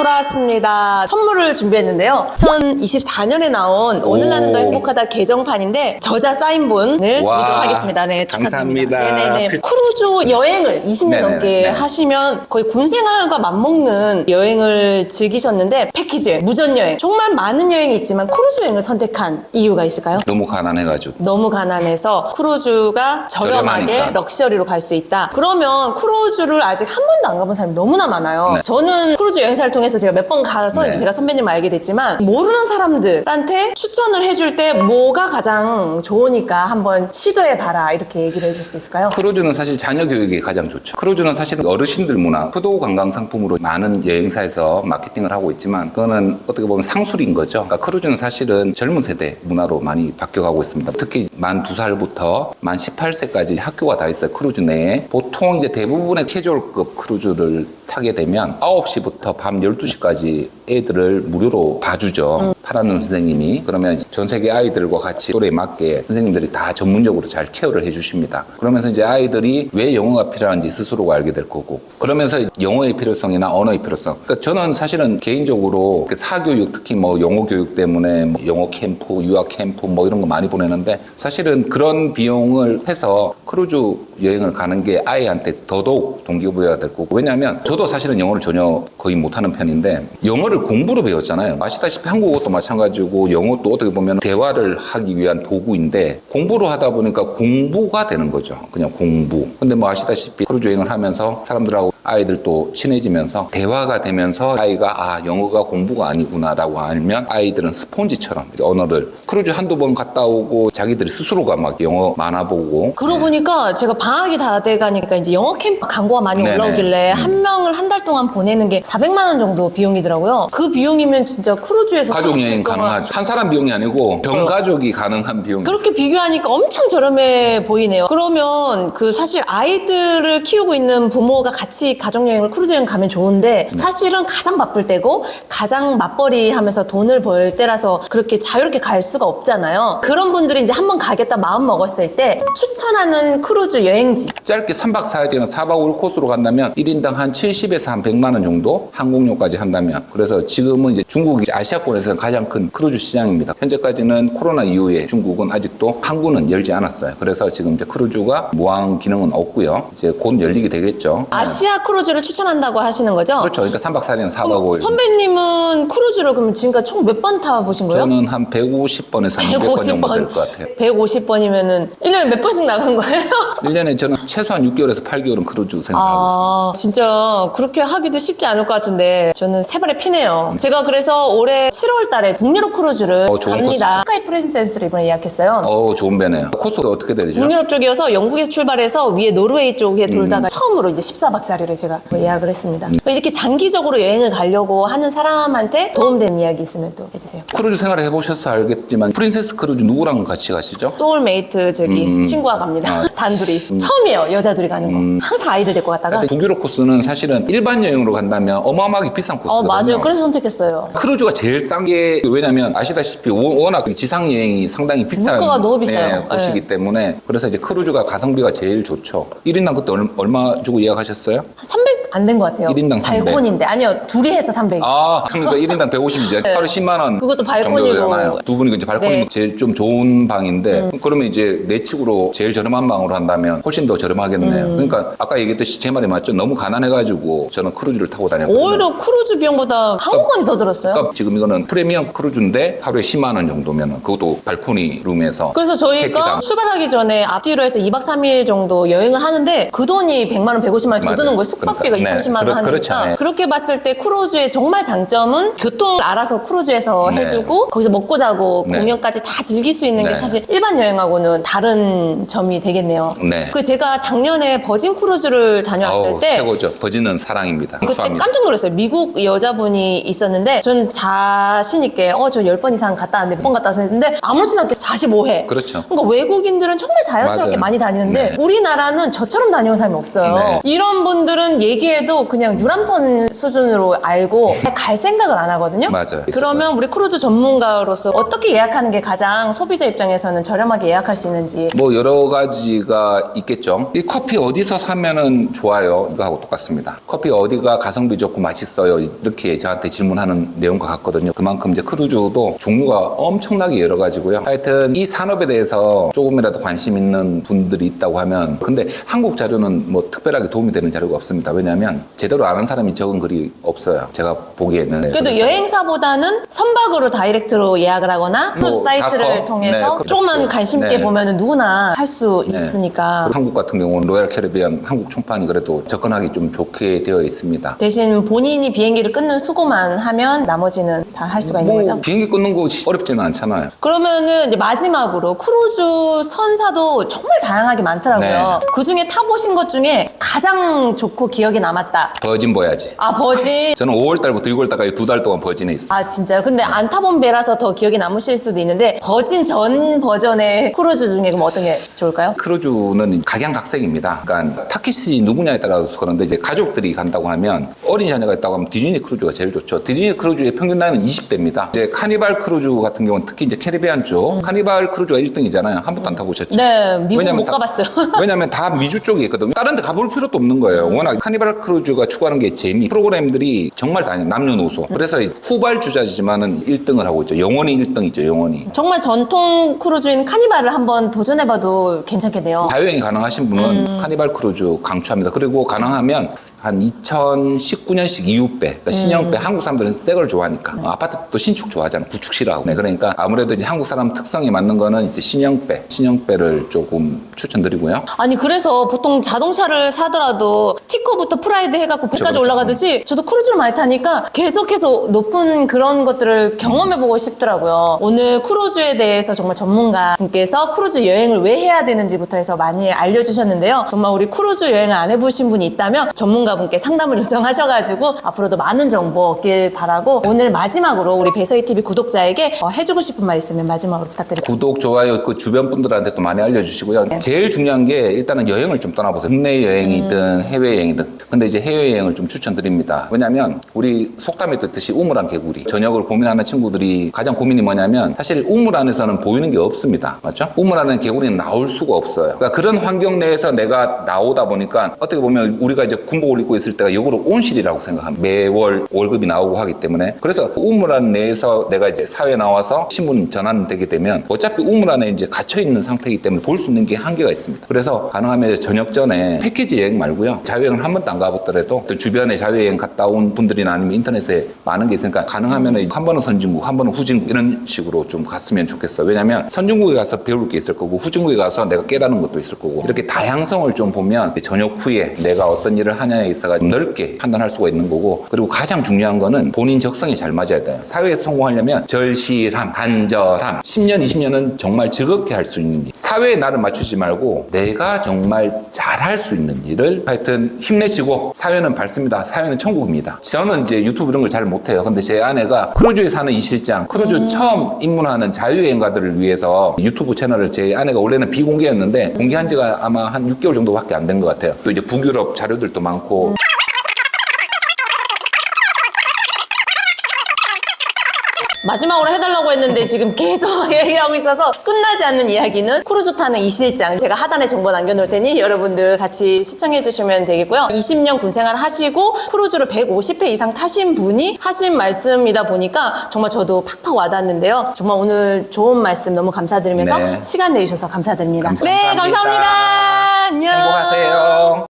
돌아왔습니다. 선물을 준비했는데요. 2024년에 나온 오늘 나는 더 행복하다 개정판인데 저자 사인본을 드리도록 하겠습니다. 네, 축하드립니다. 감사합니다. 네네네. 크루즈 여행을 20년 네네네. 넘게 하시면 거의 군 생활과 맞먹는 여행을 즐기셨는데 패키지, 무전 여행, 정말 많은 여행이 있지만 크루즈 여행을 선택한 이유가 있을까요? 너무 가난해가지고. 너무 가난해서 크루즈가 저렴하게 저렴하니까. 럭셔리로 갈 수 있다. 그러면 크루즈를 아직 한 번도 안 가본 사람이 너무나 많아요. 네. 저는 크루즈 여행사를 통해서 제가 몇 번 가서 네. 이제 제가 선배님 알게 됐지만 모르는 사람들한테 추천을 해줄 때 뭐가 가장 좋으니까 한번 시도해봐라 이렇게 얘기를 해줄 수 있을까요? 크루즈는 사실 자녀 교육이 가장 좋죠. 크루즈는 사실 어르신들 문화, 효도 관광 상품으로 많은 여행사에서 마케팅을 하고 있지만 그거는 어떻게 보면 상술인 거죠. 그러니까 크루즈는 사실은 젊은 세대 문화로 많이 바뀌어가고 있습니다. 특히 만 2살부터 만 18세까지 학교가 다 있어요. 크루즈 내에. 보통 이제 대부분의 캐주얼급 크루즈를 타게 되면 9시부터 밤 12시까지 애들을 무료로 봐주죠. 파라눈 선생님이. 그러면 전 세계 아이들과 같이 또래에 맞게 선생님들이 다 전문적으로 잘 케어를 해주십니다. 그러면서 이제 아이들이 왜 영어가 필요한지 스스로가 알게 될 거고. 그러면서 영어의 필요성이나 언어의 필요성. 그러니까 저는 사실은 개인적으로 사교육, 특히 뭐 영어 교육 때문에 뭐 영어 캠프, 유학 캠프 뭐 이런 거 많이 보내는데 사실은 그런 비용을 해서 크루즈 여행을 가는 게 아이한테 더더욱 동기부여가 될 거고. 왜냐하면 저도 사실은 영어를 전혀 거의 못하는 편인데 영어를 공부로 배웠잖아요. 아시다시피 한국어도 마찬가지고 영어도 어떻게 보면 대화를 하기 위한 도구인데 공부로 하다 보니까 공부가 되는 거죠. 그냥 공부. 근데 뭐 아시다시피 크루즈 여행을 하면서 사람들하고 아이들도 친해지면서 대화가 되면서 아이가 아 영어가 공부가 아니구나라고 알면 아이들은 스폰지처럼 언어를 크루즈 한두 번 갔다 오고 자기들이 스스로가 막 영어 만화 보고 그러고 보니까 제가 방학이 다 돼가니까 이제 영어 캠프 광고가 많이 네네. 올라오길래 한 명을 한 달 동안 보내는 게 400만 원 정도 비용이더라고요. 그 비용이면 진짜 크루즈에서 가족 30분 여행 동안 가능하죠. 한 사람 비용이 아니고 전 가족이 가능한 비용. 그렇게 비교하니까 엄청 저렴해 보이네요. 그러면 그 사실 아이들을 키우고 있는 부모가 같이 가족여행을 크루즈여행 가면 좋은데 사실은 가장 바쁠 때고 가장 맞벌이 하면서 돈을 벌 때라서 그렇게 자유롭게 갈 수가 없잖아요. 그런 분들이 이제 한번 가겠다 마음 먹었을 때 추천하는 크루즈 여행지 짧게 3박 4일이나 4박 5일 코스로 간다면 1인당 한 70에서 한 100만 원 정도 항공료까지 한다면 그래서 지금은 이제 중국이 아시아권에서 가장 큰 크루즈 시장입니다. 현재까지는 코로나 이후에 중국은 아직도 항구는 열지 않았어요. 그래서 지금 이제 크루즈가 모항 기능은 없고요. 이제 곧 열리게 되겠죠. 아시아 크루즈를 추천한다고 하시는 거죠? 그렇죠. 그러니까 3박 4일이나 4박 5일. 선배님은 크루즈를 그럼 지금까지 총 몇 번 타보신 거예요? 저는 한 150번에서 한 200번 정도 될 것 같아요. 150번이면은 1년에 몇 번씩 나간 거예요? 1년에 저는 최소한 6개월에서 8개월은 크루즈 생활하고 있습니다. 진짜 그렇게 하기도 쉽지 않을 것 같은데 저는 세 발에 피네요. 제가 그래서 올해 7월 달에 북유럽 크루즈를 좋은 갑니다. 스카이 프레젠스를 이번에 예약했어요. 좋은 배네요. 코스가 어떻게 되죠? 북유럽 쪽이어서 영국에서 출발해서 위에 노르웨이 쪽에 돌다가 처음으로 이제 14박짜리를 제가 예약을 했습니다. 이렇게 장기적으로 여행을 가려고 하는 사람한테 도움되는 이야기 있으면 또 해주세요. 크루즈 생활을 해보셔서 알겠지만 프린세스 크루즈 누구랑 같이 가시죠? 소울메이트 저기 친구와 갑니다. 단둘이. 처음이에요. 여자 둘이 가는 거. 항상 아이들 데리고 갔다가. 북유럽 코스는 사실은 일반 여행으로 간다면 어마어마하게 비싼 코스거든요. 맞아요. 그래서 선택했어요. 크루즈가 제일 싼 게 왜냐면 아시다시피 워낙 지상 여행이 상당히 비싼 물가가 너무 비싸요. 곳이기 때문에 그래서 이제 크루즈가 가성비가 제일 좋죠. 1인당 그때 얼마 주고 예약하셨어요? 300 안 된 것 같아요. 1인당 300. 발코니인데. 아니요. 둘이 해서 300. 그러니까 1인당 150이죠. 하루 10만 원 그것도 발코니고. 정도잖아요. 두 분이 이제 발코니 네. 제일 좀 좋은 방인데 그러면 이제 내측으로 제일 저렴한 방으로 한다면 훨씬 더 저렴하겠네요. 그러니까 아까 얘기했듯이 제 말이 맞죠. 너무 가난해가지고 저는 크루즈를 타고 다녔거든요. 오히려 크루즈 비용보다 항공권이 더 들었어요. 그러니까 지금 이거는 프리미엄 크루즈인데 하루에 10만 원 정도면 그것도 발코니 룸에서 그래서 저희가 출발하기 전에 앞뒤로 해서 2박 3일 정도 여행을 하는데 그 돈이 100만 원, 150만 원 더 맞아요. 드는 거예요. 숙박비가 그러니까. 20, 30만 원 하니까. 그렇죠. 네. 그렇게 봤을 때 크루즈의 정말 장점은 교통을 알아서 크루즈에서 네. 해주고 거기서 먹고 자고 네. 공연까지 다 즐길 수 있는 게 네. 사실 일반 여행하고는 다른 점이 되겠네요. 네. 그 제가 작년에 버진 크루즈를 다녀왔을 때 최고죠. 버진은 사랑입니다. 그때 수합니다. 깜짝 놀랐어요. 미국 여자분이 있었는데 전 자신 있게 저 10번 이상 갔다 왔는데 몇 번 갔다 와서 했는데 아무렇지 않게 45회. 그렇죠. 그러니까 외국인들은 정말 자연스럽게 맞아요. 많이 다니는데 네. 우리나라는 저처럼 다녀온 사람이 없어요. 네. 이런 분들은 얘기해 보기에도 그냥 유람선 수준으로 알고 갈 생각을 안 하거든요. 맞아요. 그러면 우리 크루즈 전문가로서 어떻게 예약하는 게 가장 소비자 입장에서는 저렴하게 예약할 수 있는지. 뭐 여러 가지가 있겠죠. 이 커피 어디서 사면은 좋아요? 이거하고 똑같습니다. 커피 어디가 가성비 좋고 맛있어요? 이렇게 저한테 질문하는 내용과 같거든요. 그만큼 이제 크루즈도 종류가 엄청나게 여러 가지고요. 하여튼 이 산업에 대해서 조금이라도 관심 있는 분들이 있다고 하면, 근데 한국 자료는 뭐 특별하게 도움이 되는 자료가 없습니다. 왜냐하면 제대로 아는 사람이 적은 글이 없어요. 제가 보기에는. 그래도 여행사보다는 선박으로 다이렉트로 예약을 하거나 크루즈 뭐 사이트를 닷컴? 통해서 네, 조금만 관심 있게 네. 보면은 누구나 할 수 네. 있으니까. 한국 같은 경우는 로얄 캐리비안 한국 총판이 그래도 접근하기 좀 좋게 되어 있습니다. 대신 본인이 비행기를 끊는 수고만 하면 나머지는 다 할 수가 있는 거죠. 비행기 끊는 거 어렵지는 않잖아요. 그러면은 이제 마지막으로 크루즈 선사도 정말 다양하게 많더라고요. 네. 그 중에 타보신 것 중에 가장 좋고 기억에 남았다. 버진 보야지. 아, 버진. 저는 5월달부터 6월달까지 2달 동안 버진에 있어요. 아, 진짜요? 근데 안 타본 배라서 더 기억에 남으실 수도 있는데 버진 전 버전의 크루즈 중에 그럼 어떤 게 좋을까요? 크루즈는 각양각색입니다. 그러니까 타깃이 누구냐에 따라서 그런데 이제 가족들이 간다고 하면 어린 자녀가 있다고 하면 디즈니 크루즈가 제일 좋죠. 디즈니 크루즈의 평균 나이는 20대입니다. 이제 카니발 크루즈 같은 경우는 특히 이제 캐리비안 쪽 카니발 크루즈가 1등이잖아요. 한 번도 안 타보셨죠? 네, 미국 왜냐면 못 가봤어요. 왜냐면 다 미주 쪽에 있거든요. 다른 데 가볼 필요도 없는 거예요. 워낙 카니발 크루즈가 추구하는 게 재미, 프로그램들이 정말 다양해요. 남녀노소. 그래서 후발주자지만은 1등을 하고 있죠. 영원히 1등이죠. 영원히. 정말 전통 크루즈인 카니발을 한번 도전해봐도 괜찮겠네요. 자유여행이 가능하신 분은 카니발 크루즈 강추합니다. 그리고 가능하면 한 2019년식 이후배, 그러니까 신형배, 한국 사람들은 새 걸 좋아하니까. 아파트도 신축 좋아하잖아요. 구축시라고. 네, 그러니까 아무래도 이제 한국 사람 특성에 맞는 거는 이제 신형배를 조금 추천드리고요. 아니 그래서 보통 자동차를 사더라도 티커부터 프라이드 해갖고 배까지 그렇죠. 올라가듯이 저도 크루즈를 많이 타니까 계속해서 높은 그런 것들을 경험해보고 싶더라고요. 오늘 크루즈에 대해서 정말 전문가 분께서 크루즈 여행을 왜 해야 되는지부터 해서 많이 알려주셨는데요. 정말 우리 크루즈 여행을 안 해보신 분이 있다면 전문가 분께 상담을 요청하셔가지고 앞으로도 많은 정보 얻길 바라고, 오늘 마지막으로 우리 배서희TV 구독자에게 해주고 싶은 말 있으면 마지막으로 부탁드립니다. 구독, 좋아요, 그 주변 분들한테 또 많이 알려주시고요. 제일 중요한 게 일단은 여행을 좀 떠나보세요. 국내 여행이든 해외여행이든. 근데 이제 해외여행을 좀 추천드립니다. 왜냐면 우리 속담에 듣듯이 우물 안 개구리. 저녁을 고민하는 친구들이 가장 고민이 뭐냐면 사실 우물 안에서는 보이는 게 없습니다. 맞죠? 우물 안에 개구리는 나올 수가 없어요. 그러니까 그런 환경 내에서 내가 나오다 보니까 어떻게 보면 우리가 이제 군복을 입고 있을 때가 역으로 온실이라고 생각합니다. 매월 월급이 나오고 하기 때문에. 그래서 우물 안 내에서 내가 이제 사회에 나와서 신문 전환되게 되면 어차피 우물 안에 이제 갇혀있는 상태이기 때문에 볼 수 있는 게 한계가 있습니다. 그래서 가능하면 저녁 전에 패키지 여행 말고요. 자유여행을 한 번도 안 가봤더라도 또 주변에 자유여행 갔다 온 분들이나 아니면 인터넷에 많은 게 있으니까 가능하면 한 번은 선진국, 한 번은 후진국 이런 식으로 좀 갔으면 좋겠어요. 왜냐면 선진국에 가서 배울 게 있을 거고 후진국에 가서 내가 깨닫는 것도 있을 거고 이렇게 다양성을 좀 보면 저녁 후에 내가 어떤 일을 하냐에 있어서 넓게 판단할 수가 있는 거고, 그리고 가장 중요한 거는 본인 적성이 잘 맞아야 돼요. 사회에서 성공하려면 절실함, 간절함, 10년, 20년은 정말 즐겁게 할 수 있는 일. 사회에 나를 맞추지 말고 내가 정말 잘할 수 있는 일을, 하여튼 힘내시고, 사회는 밝습니다. 사회는 천국입니다. 저는 이제 유튜브 이런 걸 잘 못해요. 근데 제 아내가 크루즈에 사는 이 실장, 크루즈 처음 입문하는 자유여행가들을 위해서 유튜브 채널을, 제 아내가 원래는 비공개였는데 공개한 지가 아마 한 6개월 정도밖에 안 된 것 같아요. 또 이제 북유럽 자료들도 많고. 마지막으로 해달라고 했는데 지금 계속 얘기하고 있어서 끝나지 않는 이야기는 크루즈 타는 이 실장, 제가 하단에 정보 남겨놓을 테니 여러분들 같이 시청해 주시면 되겠고요. 20년 군생활 하시고 크루즈를 150회 이상 타신 분이 하신 말씀이다 보니까 정말 저도 팍팍 와닿는데요. 정말 오늘 좋은 말씀 너무 감사드리면서 네. 시간 내주셔서 감사드립니다. 감사합니다. 네, 감사합니다. 안녕. 행복하세요.